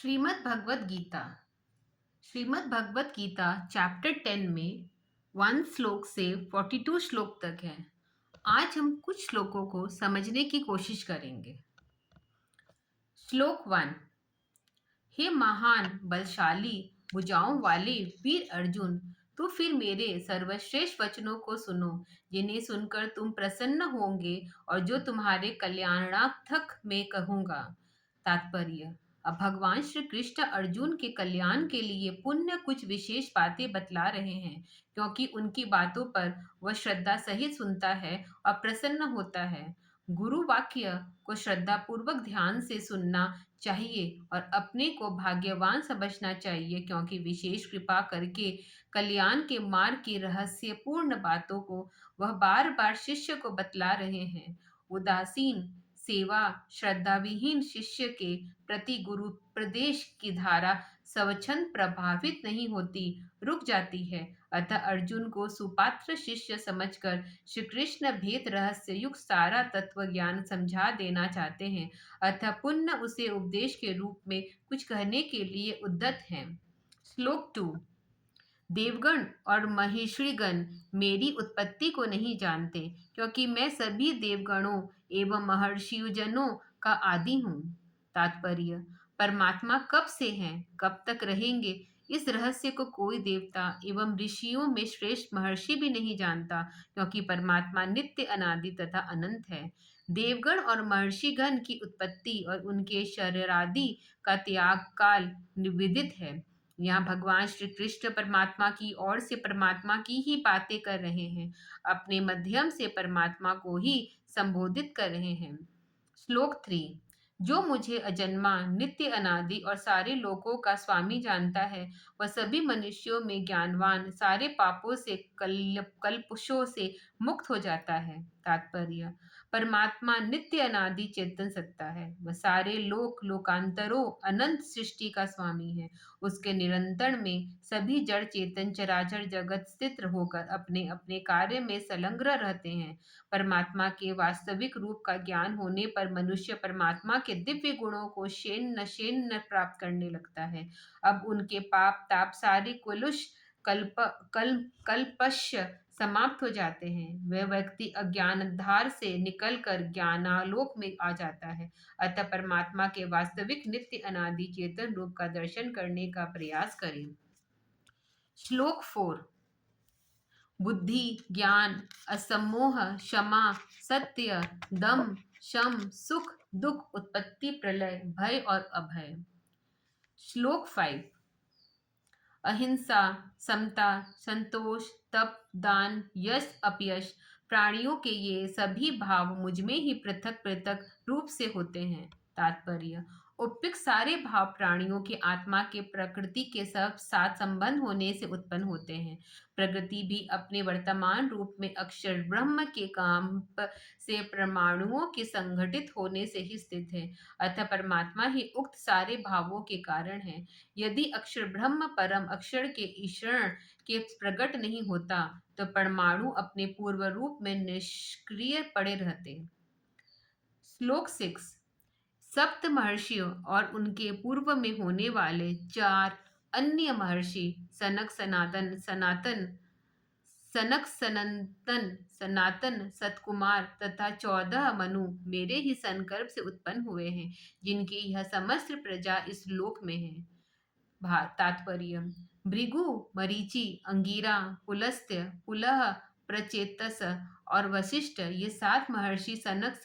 Shrimad Bhagavad Gita Shrimad Bhagavad Gita chapter 10 में 1 श्लोक से 42 श्लोक तक है। आज हम कुछ श्लोकों को समझने की कोशिश करेंगे। श्लोक 1। हे महान बलशाली भुजाओं वाले वीर अर्जुन, तो फिर मेरे सर्वश्रेष्ठ वचनों को सुनो, जिन्हें सुनकर तुम प्रसन्न होंगे और जो तुम्हारे कल्याणार्थक मैं कहूँगा। तात्पर्य। अब भगवान श्री कृष्ण अर्जुन के कल्याण के लिए पुण्य कुछ विशेष बातें बतला रहे हैं, क्योंकि उनकी बातों पर वह श्रद्धा सहित सुनता है और प्रसन्न होता है। गुरु वाक्य को श्रद्धा पूर्वक ध्यान से सुनना चाहिए और अपने को भाग्यवान समझना चाहिए, क्योंकि विशेष कृपा करके कल्याण के मार्ग की रहस्यपूर्ण बातों को वह बार बार शिष्य को बतला रहे हैं। उदासीन सेवा श्रद्धा विहीन शिष्य के प्रति गुरु प्रदेश की धारा स्वच्छंद प्रभावित नहीं होती, रुक जाती है। अतः अर्जुन को सुपात्र शिष्य समझकर श्री कृष्ण भेद रहस्य युक्त सारा तत्व ज्ञान समझा देना चाहते हैं। अतः पुण्य उसे उपदेश के रूप में कुछ कहने के लिए उद्यत हैं। श्लोक 2। देवगण और महेश्वरीगण मेरी उत्पत्ति को नहीं जानते, क्योंकि मैं सभी देवगणों एवं महर्षियों का आदि हूँ। तात्पर्य। परमात्मा कब से हैं, कब तक रहेंगे, इस रहस्य को कोई देवता एवं ऋषियों में श्रेष्ठ महर्षि भी नहीं जानता, क्योंकि परमात्मा नित्य अनादि तथा अनंत है। देवगण और महर्षिगण की उत्पत्ति और उनके शरीरादि का त्याग काल विदित है। यहाँ भगवान श्री कृष्ण परमात्मा की ओर से परमात्मा की ही बातें कर रहे हैं, अपने माध्यम से परमात्मा को ही संबोधित कर रहे हैं। श्लोक 3। जो मुझे अजन्मा नित्य अनादि और सारे लोकों का स्वामी जानता है, वह सभी मनुष्यों में ज्ञानवान, सारे पापों से कल्पुषों से मुक्त हो जाता है। तात्पर्य। परमात्मा नित्य अनादि चेतन सत्ता है, वह सारे लोकांतरों अनंत सृष्टि का स्वामी है। उसके निरंतर में सभी जड़ चेतन चराचर जगत स्थित होकर अपने अपने कार्य में संलग्न रहते हैं। परमात्मा के वास्तविक रूप का ज्ञान होने पर मनुष्य परमात्मा के दिव्य गुणों को शेन प्राप्त करने लगता है। अब उनके पाप ताप सारे कुलुष कल्पश्य समाप्त हो जाते हैं। वह व्यक्ति अज्ञान धार से निकलकर ज्ञानालोक में आ जाता है। अतः परमात्मा के वास्तविक नित्य अनादि चेतन रूप का दर्शन करने का प्रयास करें। श्लोक 4। बुद्धि ज्ञान असमोह क्षमा सत्य दम शम सुख दुख उत्पत्ति प्रलय भय और अभय। श्लोक 5। अहिंसा समता संतोष तप दान यश अपयश प्राणियों के ये सभी भाव मुझ में ही पृथक पृथक रूप से होते हैं। तात्पर्य। उपयुक्त सारे भाव प्राणियों की आत्मा के प्रकृति के साथ संबंध होने से उत्पन्न होते हैं। प्रकृति भी अपने वर्तमान रूप में अक्षर ब्रह्म के काम से परमाणुओं के संगठित होने से ही स्थित है। अतः परमात्मा ही उक्त सारे भावों के कारण है। यदि अक्षर ब्रह्म परम अक्षर के ईश्वर के प्रकट नहीं होता, तो परमाणु अपने पूर्व रूप में निष्क्रिय पड़े रहते। श्लोक 6। सप्त महर्षियों और उनके पूर्व में होने वाले 4 अन्य महर्षि सनक सनातन सतकुमार तथा 14 मनु मेरे ही संकल्प से उत्पन्न हुए हैं, जिनकी यह समस्त प्रजा इस लोक में है। तात्पर्य। भृगु मरीचि अंगिरा पुलस्त्य पुलह प्रचेतस और वशिष्ठ ये 7 महर्षि सनक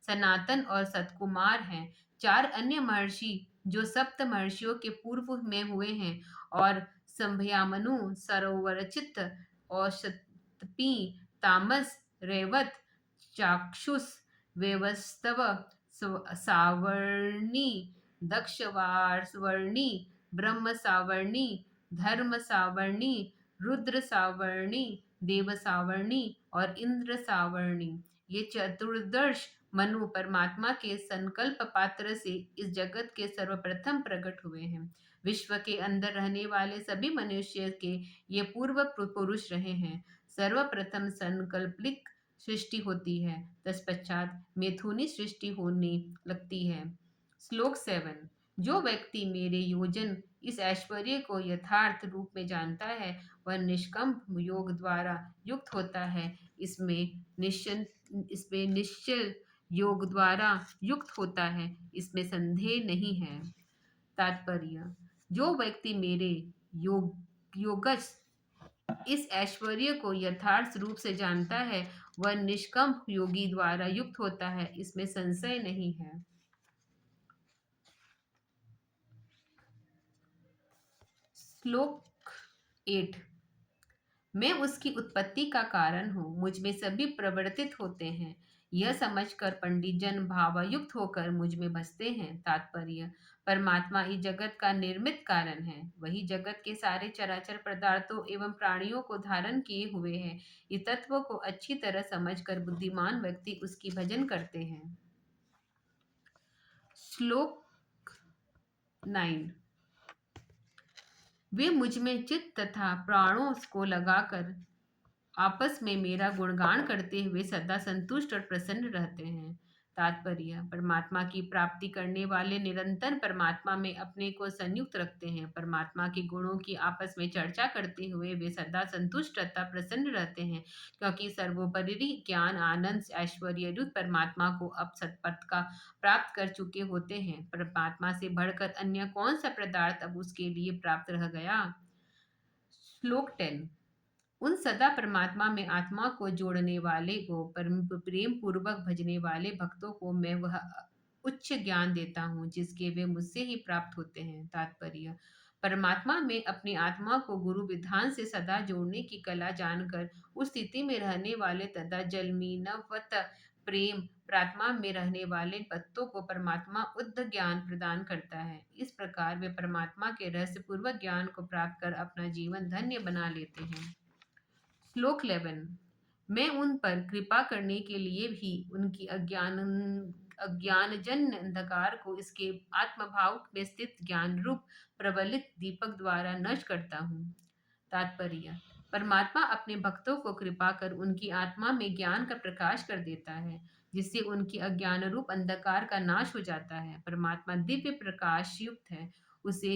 सनातन और सतकुमार हैं। 4 अन्य महर्षि जो सप्त महर्षियों के पूर्व में हुए हैं और संभयामनु सरोवरचित और शतपी तामस रेवत चाक्षुष वेवस्तव सावर्णी दक्षवार्णी ब्रह्म सावर्णी धर्म सावर्णी रुद्र सावर्णी देव सावर्णी और इंद्र सावर्णी ये चतुर्दश मनु परमात्मा के संकल्प पात्र से इस जगत के सर्वप्रथम प्रकट हुए हैं। विश्व के अंदर रहने वाले सभी मनुष्य के ये पूर्व पुरुष रहे हैं। सर्वप्रथम संकल्पिक सृष्टि होती है, तत्पश्चात मैथुनी सृष्टि होने लगती है। श्लोक 7। जो व्यक्ति मेरे योजन इस ऐश्वर्य को यथार्थ रूप में जानता है, वह निष्कंप योग द्वारा युक्त होता है। इसमें निश्चल योग द्वारा युक्त होता है, इसमें संदेह नहीं है। तात्पर्य: जो व्यक्ति मेरे योगज इस ऐश्वर्य को यथार्थ रूप से जानता है, वह निष्कंप योगी द्वारा युक्त होता है, इसमें संशय नहीं है। श्लोक 8। मैं उसकी उत्पत्ति का कारण हूँ, मुझ में सभी प्रवर्तित होते हैं। यह समझकर पंडित जन भावायुक्त होकर मुझ में बसते हैं। तात्पर्य: परमात्मा इस जगत का निर्मित कारण है। वही जगत के सारे चराचर पदार्थों एवं प्राणियों को धारण किए हुए है। इस तत्व को अच्छी तरह समझकर बुद्धिमान व्यक्ति उसकी भजन करते हैं। श्लोक 9। वे मुझ में चित्त तथा प्राणों को लगाकर आपस में मेरा गुणगान करते हुए सदा संतुष्ट और प्रसन्न रहते हैं। तात्पर्य: परमात्मा की प्राप्ति करने वाले निरंतर परमात्मा में अपने को संयुक्त रखते हैं। परमात्मा के गुणों की आपस में चर्चा करते हुए वे सदा संतुष्ट तथा प्रसन्न रहते हैं, क्योंकि सर्वोपरि ज्ञान आनंद ऐश्वर्य रूप परमात्मा को अब सतपथ का प्राप्त कर चुके होते हैं। परमात्मा से बढ़कर अन्य कौन सा पदार्थ अब उसके लिए प्राप्त रह गया। श्लोक 10। उन सदा परमात्मा में आत्मा को जोड़ने वाले को प्रेम पूर्वक भजने वाले भक्तों को मैं वह उच्च ज्ञान देता हूँ जिसके वे मुझसे ही प्राप्त होते हैं। तात्पर्य: परमात्मा में अपनी आत्मा को गुरु विधान से सदा जोड़ने की कला जानकर उस स्थिति में रहने वाले तथा जलमीनवत प्रेम प्रात्मा में रहने वाले भक्तों को परमात्मा उद्ध ज्ञान प्रदान करता है। इस प्रकार वे परमात्मा के रहस्य पूर्वक ज्ञान को प्राप्त कर अपना जीवन धन्य बना लेते हैं। श्लोक 11। मैं उन पर कृपा करने के लिए भी उनकी अज्ञानजन्य अंधकार को इसके आत्मभाव में स्थित ज्ञान रूप प्रबलित दीपक द्वारा नष्ट करता हूँ। तात्पर्य: परमात्मा अपने भक्तों को कृपा कर उनकी आत्मा में ज्ञान का प्रकाश कर देता है, जिससे उनकी अज्ञान रूप अंधकार का नाश हो जाता है। परमात्मा दिव्य प्रकाश युक्त है। उसे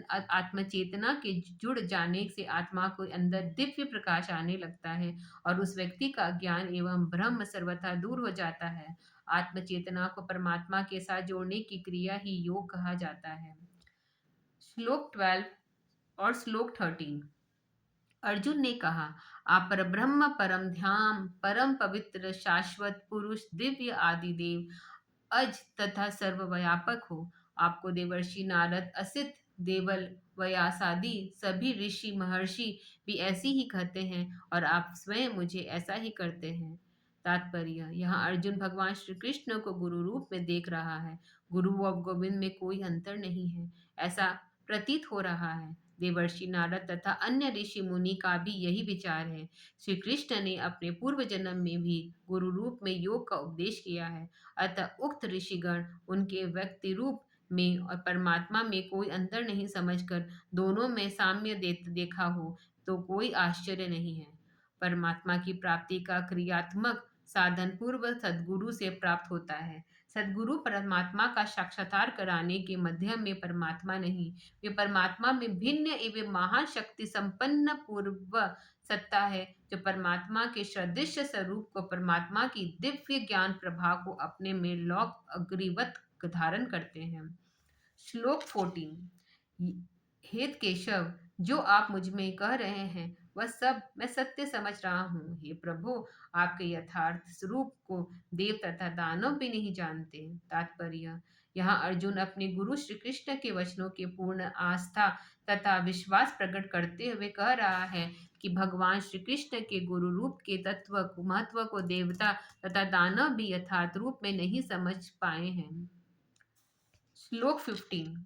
आत्म चेतना के जुड़ जाने से आत्मा को अंदर दिव्य प्रकाश आने लगता है और उस व्यक्ति का ज्ञान एवं भ्रम सर्वथा दूर हो जाता है। आत्म चेतना को परमात्मा के साथ जोड़ने की क्रिया ही योग कहा जाता है। श्लोक 12 और श्लोक 13। अर्जुन ने कहा, आप परब्रह्म परम ध्यान परम पवित्र शाश्वत पुरुष दिव्य आदि देव अज तथा सर्वव्यापक हो। आपको देवर्षि नारद असित देवल व्यासादि सभी ऋषि महर्षि भी ऐसी ही कहते हैं और आप स्वयं मुझे ऐसा ही करते हैं। तात्पर्य: यहाँ अर्जुन भगवान श्री कृष्ण को गुरु रूप में देख रहा है। गुरु और गोविंद में कोई अंतर नहीं है, ऐसा प्रतीत हो रहा है। देवर्षि नारद तथा अन्य ऋषि मुनि का भी यही विचार है। श्री कृष्ण ने अपने पूर्व जन्म में भी गुरु रूप में योग का उपदेश किया है, अतः उक्त ऋषिगण उनके व्यक्ति रूप में और परमात्मा में कोई अंतर नहीं समझकर दोनों में साम्य देखा हो तो कोई आश्चर्य नहीं है। परमात्मा की प्राप्ति का क्रियात्मक साधन पूर्व सद्गुरु से प्राप्त होता है। सद्गुरु परमात्मा का साक्षात्कार कराने के माध्यम में परमात्मा नहीं, वे परमात्मा में भिन्न एवं महान शक्ति संपन्न पूर्व सत्ता है, जो परमात्मा के सदृश स्वरूप को परमात्मा की दिव्य ज्ञान प्रभा को अपने में लौक अग्रिवत धारण करते हैं। श्लोक 14। हेत केशव, जो आप मुझ में कह रहे हैं वह सब मैं सत्य समझ रहा हूँ। हे प्रभु, आपके यथार्थ स्वरूप को देव तथा दानव भी नहीं जानते। तात्पर्य: यहाँ अर्जुन अपने गुरु श्री कृष्ण के वचनों के पूर्ण आस्था तथा विश्वास प्रकट करते हुए कह रहा है कि भगवान श्री कृष्ण के गुरु रूप के तत्व महत्व को देवता तथा दानव भी यथार्थ रूप में नहीं समझ पाए हैं। श्लोक 15।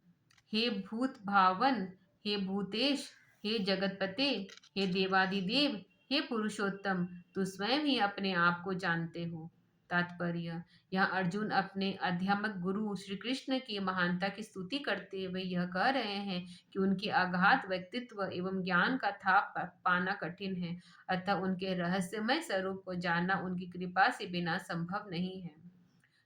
हे भूत भावन, हे भूतेश, हे जगतपते, हे देवादिदेव, हे पुरुषोत्तम, तू स्वयं ही अपने आप को जानते हो। तात्पर्य: यह अर्जुन अपने अध्यात्मक गुरु श्री कृष्ण की महानता की स्तुति करते हुए यह कह रहे हैं कि उनके अगाध व्यक्तित्व एवं ज्ञान का था पाना कठिन है, अतः उनके रहस्यमय स्वरूप को जानना उनकी कृपा से बिना संभव नहीं है।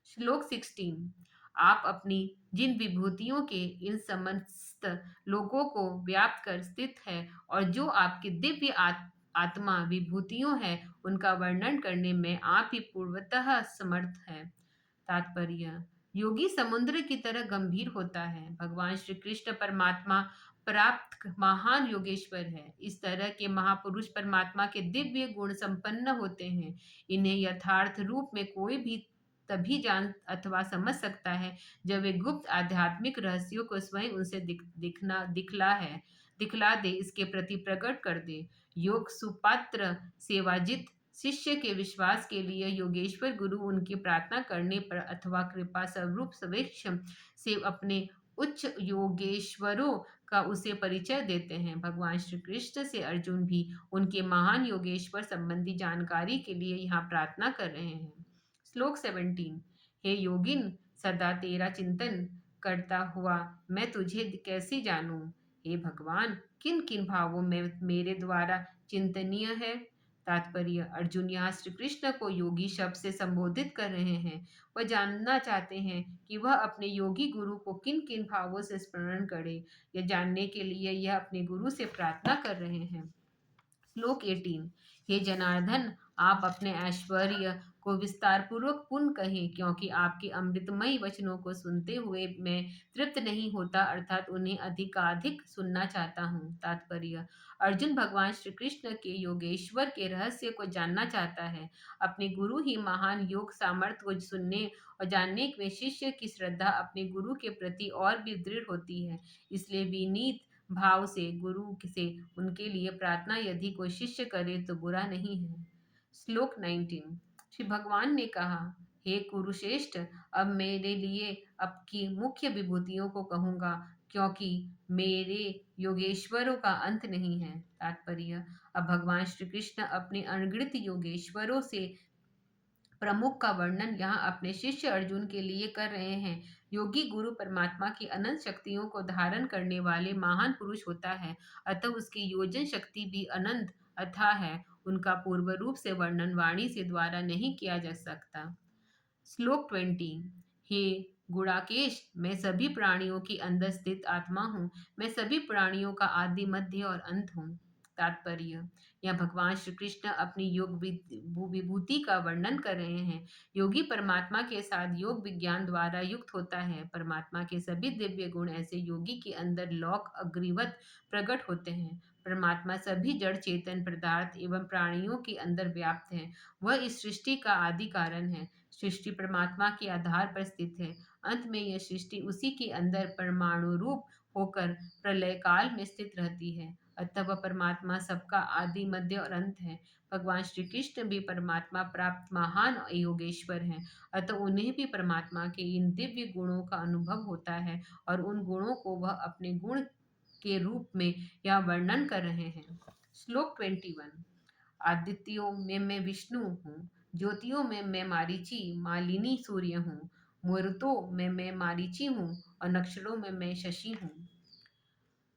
श्लोक 16। आप अपनी जिन विभूतियों के इन समस्त लोगों को व्याप्त कर स्थित है और जो आपकी दिव्य आत्मा विभूतियों है, उनका वर्णन करने में आप ही पूर्वतः समर्थ है। तात्पर्य: योगी समुद्र की तरह गंभीर होता है। भगवान श्री कृष्ण परमात्मा प्राप्त महान योगेश्वर है। इस तरह के महापुरुष परमात्मा के दिव्य गुण संपन्न होते हैं। इन्हें यथार्थ रूप में कोई भी तभी जान अथवा समझ सकता है जब वे गुप्त आध्यात्मिक रहस्यों को स्वयं उनसे दिखला दे, इसके प्रति प्रकट कर दे। योग सुपात्र सेवाजित शिष्य के विश्वास के लिए योगेश्वर गुरु उनकी प्रार्थना करने पर अथवा कृपा स्वरूप स्वेच्छ से अपने उच्च योगेश्वरों का उसे परिचय देते हैं। भगवान श्री कृष्ण से अर्जुन भी उनके महान योगेश्वर संबंधी जानकारी के लिए यहाँ प्रार्थना कर रहे हैं। श्लोक 17। हे योगिन, सदा तेरा चिंतन करता हुआ मैं तुझे कैसे जानूं? हे भगवान, किन किन भावों में मेरे द्वारा चिंतनीय है? तात्पर्य: अर्जुन यहाँ श्री कृष्ण को योगी शब्द से संबोधित कर रहे हैं। वह जानना चाहते हैं कि वह अपने योगी गुरु को किन किन भावों से स्मरण करे। यह जानने के लिए यह अपने गुरु से प्रार्थना कर रहे हैं। श्लोक 18। हे जनार्दन, आप अपने ऐश्वर्य को विस्तार पूर्वक पुनः कहें, क्योंकि आपके अमृतमयी वचनों को सुनते हुए मैं तृप्त नहीं होता, अर्थात उन्हें अधिकाधिक सुनना चाहता हूँ। तात्पर्य: अर्जुन भगवान श्री कृष्ण के योगेश्वर के रहस्य को जानना चाहता है। अपने गुरु ही महान योग सामर्थ्य को सुनने और जानने में शिष्य की श्रद्धा अपने गुरु के प्रति और भी दृढ़ होती है। इसलिए विनीत भाव से गुरु से उनके लिए प्रार्थना यदि कोई शिष्य करे तो बुरा नहीं है। श्लोक 19। श्री भगवान ने कहा, हे कुरुश्रेष्ठ, अब मेरे लिए आपकी मुख्य विभूतियों को कहूंगा, क्योंकि मेरे योगेश्वरों का अंत नहीं है। तात्पर्य: अब भगवान श्री कृष्ण अपने अनगिनत योगेश्वरों से प्रमुख का वर्णन यहाँ अपने शिष्य अर्जुन के लिए कर रहे हैं। योगी गुरु परमात्मा की अनंत शक्तियों को धारण करने वाले महान पुरुष होता है, अतः उसकी योजन शक्ति भी अनंत अथाह है। उनका पूर्व रूप से वर्णन वाणी से द्वारा नहीं किया जा सकता। श्लोक 20। हे गुणाकेश, मैं सभी प्राणियों के अंदर स्थित आत्मा हूँ। मैं सभी प्राणियों का आदि मध्य और अंत हूँ। तात्पर्य: यह भगवान श्री कृष्ण अपनी योग विभूति का वर्णन कर रहे हैं। योगी परमात्मा के साथ योग विज्ञान द्वारा युक्त होता है। परमात्मा के सभी दिव्य गुण ऐसे योगी के अंदर लौक अग्रिवत प्रकट होते हैं। परमात्मा सभी जड़ चेतन पदार्थ एवं प्राणियों के अंदर व्याप्त है। वह इस सृष्टि का आदि कारण है। सृष्टि परमात्मा के आधार पर स्थित है। अंत में यह सृष्टि उसी के अंदर परमाणु रूप होकर प्रलय काल में स्थित रहती है। अतः वह परमात्मा सबका आदि मध्य और अंत है। भगवान श्री कृष्ण भी परमात्मा प्राप्त महान योगेश्वर हैं, अतः उन्हें भी परमात्मा के इन दिव्य गुणों का अनुभव होता है और उन गुणों को वह अपने गुण के रूप में यह वर्णन कर रहे हैं। श्लोक 21। आदित्यों में मैं विष्णु हूँ, ज्योतियों में मैं मारीची मालिनी सूर्य हूँ, मुहूर्तों में मैं मारीची हूँ और नक्षत्रों में मैं शशि हूँ।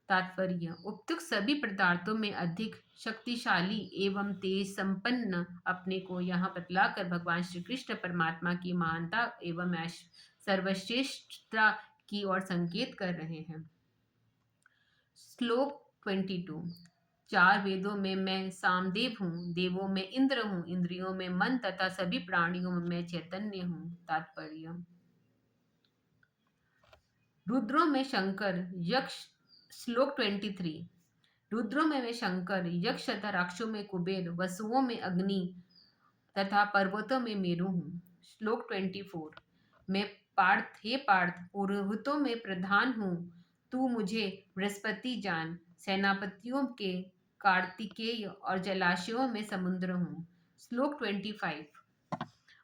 तात्पर्य: उपयुक्त सभी पदार्थों में अधिक शक्तिशाली एवं तेज संपन्न अपने को यहाँ बतलाकर भगवान श्री कृष्ण परमात्मा की महानता एवं सर्वश्रेष्ठता की ओर संकेत कर रहे हैं। श्लोक 22। चार वेदों में मैं सामदेव हूँ, देवों में इंद्र हूँ, इंद्रियों में मन तथा सभी प्राणियों में मैं चैतन्य हूँ। तात्पर्य: रुद्रों में शंकर यक्ष। श्लोक 23। रुद्रों में मैं शंकर, यक्ष तथा राक्षसों में कुबेर, वसुओं में अग्नि तथा पर्वतों में मेरु हूँ। श्लोक 24। मैं पार्थ, हे पार्थ, पुरोहितों में प्रधान हूँ, तू मुझे बृहस्पति जान, सेनापतियों के कार्तिकेय और जलाशयों में समुद्र हूँ। श्लोक 25।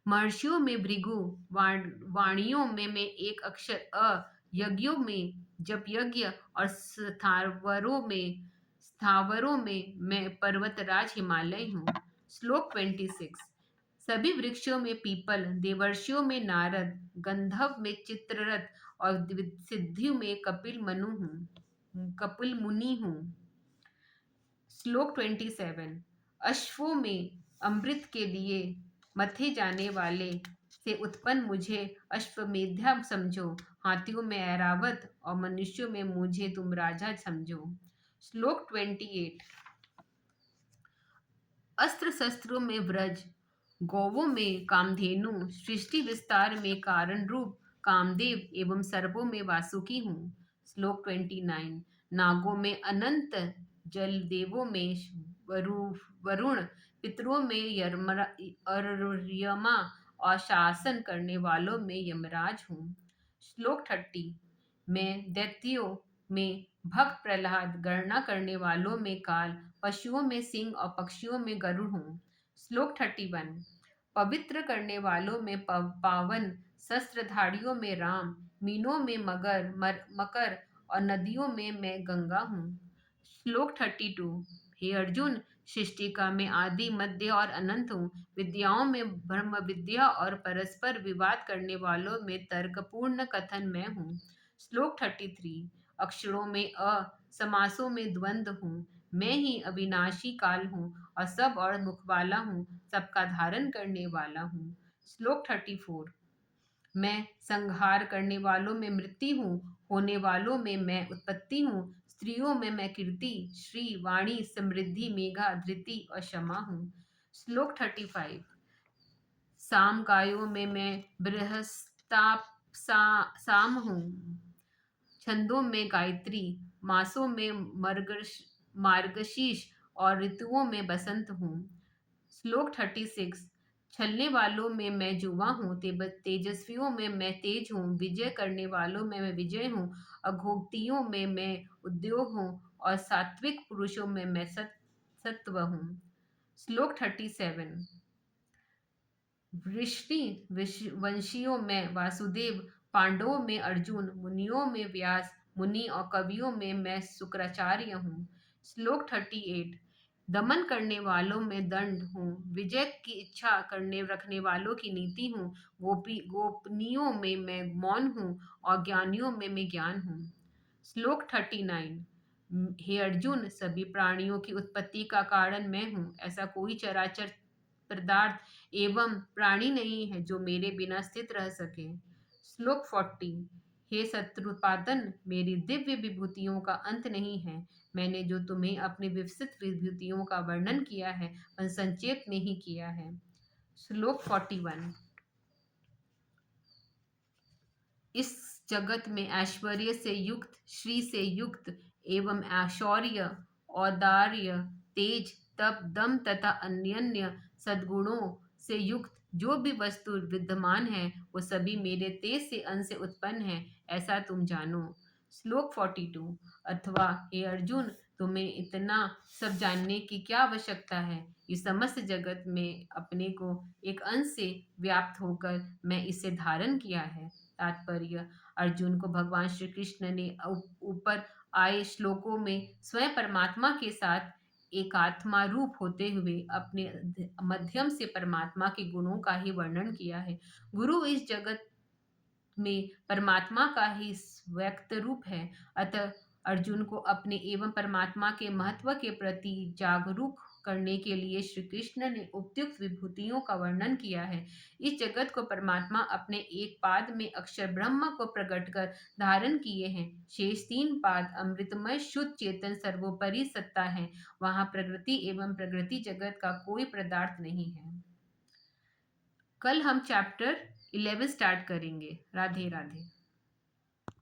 महर्षियों में भृगु, वाणियों में मैं एक अक्षर अ, यज्ञों में जप यज्ञ और स्थावरों में मैं पर्वतराज हिमालय हूँ। श्लोक 26। सभी वृक्षों में पीपल, देवर्षियों में नारद, गंधर्व में चित्ररथ और सिद्धियों में कपिल मुनि हूँ। श्लोक 27। अश्वों में अमृत के लिए मथे जाने वाले से उत्पन्न मुझे अश्वमेधा समझो, हाथियों में ऐरावत और मनुष्यों में मुझे तुम राजा समझो। श्लोक 28। अस्त्र शस्त्रों में व्रज, गौवों में कामधेनु, सृष्टि विस्तार में कारण रूप कामदेव एवं सर्पों में वासुकी हूँ। श्लोक 29। नागों में अनंत, जल देवों में वरुण, पितरों में यमा और शासन करने वालों में यमराज हूँ। श्लोक 30। मैं दैत्यों में भक्त प्रहलाद, गणना करने वालों में काल, पशुओं में सिंह और पक्षियों में गरुड़ हूँ। श्लोक 31। पवित्र करने वालों में पावन, शस्त्रधारियों में राम, मीनों में मकर और नदियों में मैं गंगा हूँ। श्लोक 32। हे अर्जुन, सृष्टि का मैं आदि, मध्य और अनंत हूँ। विद्याओं में ब्रह्म विद्या और परस्पर विवाद करने वालों में तर्कपूर्ण कथन मैं हूँ। श्लोक 33। अक्षरों में समासों में द्वंद्व हूँ। मैं ही अविनाशी काल हूँ और सब और मुख वाला हूँ, सबका धारण करने वाला हूँ। श्लोक 34। मैं संहार करने वालों में मृत्यु हूँ, होने वालों में मैं उत्पत्ति हूँ, स्त्रियों में मैं कीर्ति, श्री, वाणी, समृद्धि, मेघा, धृति और क्षमा हूँ। श्लोक 35। साम कायों में मैं बृहस्ताप साम हूँ, छंदों में गायत्री, मासों में मार्गशीर्ष और ऋतुओं में बसंत हूँ। श्लोक 36। छलने वालों में मैं जुआ हूँ, तेजस्वियों में मैं तेज हूँ, विजय करने वालों में मैं विजय हूँ, अघोक्तियों में मैं उद्योग हूँ और सात्विक पुरुषों में मैं सत्व हूँ। श्लोक 37। वृष्णि वंशियों में वासुदेव, पांडवों में अर्जुन, मुनियों में व्यास मुनि और कवियों में मैं शुक्राचार्य हूँ। श्लोक 38। दमन करने वालों में दंड हूँ, विजय की इच्छा करने रखने वालों की नीति हूँ, गोपनीयों में मैं मौन हूँ और ज्ञानियों में मैं ज्ञान हूँ। श्लोक 39। हे अर्जुन, सभी प्राणियों की उत्पत्ति का कारण मैं हूँ, ऐसा कोई चराचर पदार्थ एवं प्राणी नहीं है जो मेरे बिना स्थित रह सके। श्लोक 40। हे शत्रुपातन, मेरी दिव्य विभूतियों का अंत नहीं है। मैंने जो तुम्हें अपनी विकसित विभूतियों का वर्णन किया है वह संक्षेप में ही किया है। श्लोक 41। इस जगत में ऐश्वर्य से युक्त, श्री से युक्त एवं ऐश्वर्य, औदार्य, तेज, तप, दम तथा अन्य सद्गुणों से युक्त जो भी वस्तु विद्यमान है वो सभी मेरे तेज से अंश से उत्पन्न है, ऐसा तुम जानो। श्लोक 42। अथवा हे अर्जुन, तुम्हें इतना सब जानने की क्या आवश्यकता है? इस समस्त जगत में अपने को एक अंश से व्याप्त होकर मैं इसे धारण किया है। तात्पर्य: अर्जुन को भगवान श्री कृष्ण ने ऊपर आए श्लोकों में स्वयं परमात्मा के साथ एकात्मा रूप होते हुए अपने मध्यम से परमात्मा के गुणों का ही वर्णन किया है। गुरु इस जगत में परमात्मा का ही व्यक्त रूप है। अतः अर्जुन को अपने एवं परमात्मा के महत्व के प्रति जागरूक करने के लिए श्री कृष्ण ने उपयुक्त विभूतियों का वर्णन किया है। इस जगत को परमात्मा अपने एक पाद में अक्षर ब्रह्म को प्रकट कर धारण किए हैं। शेष तीन पाद अमृतमय शुद्ध चेतन सर्वोपरि सत्ता है। वहां प्रकृति एवं प्रकृति जगत का कोई पदार्थ नहीं है। कल हम चैप्टर 11 स्टार्ट करेंगे। राधे राधे।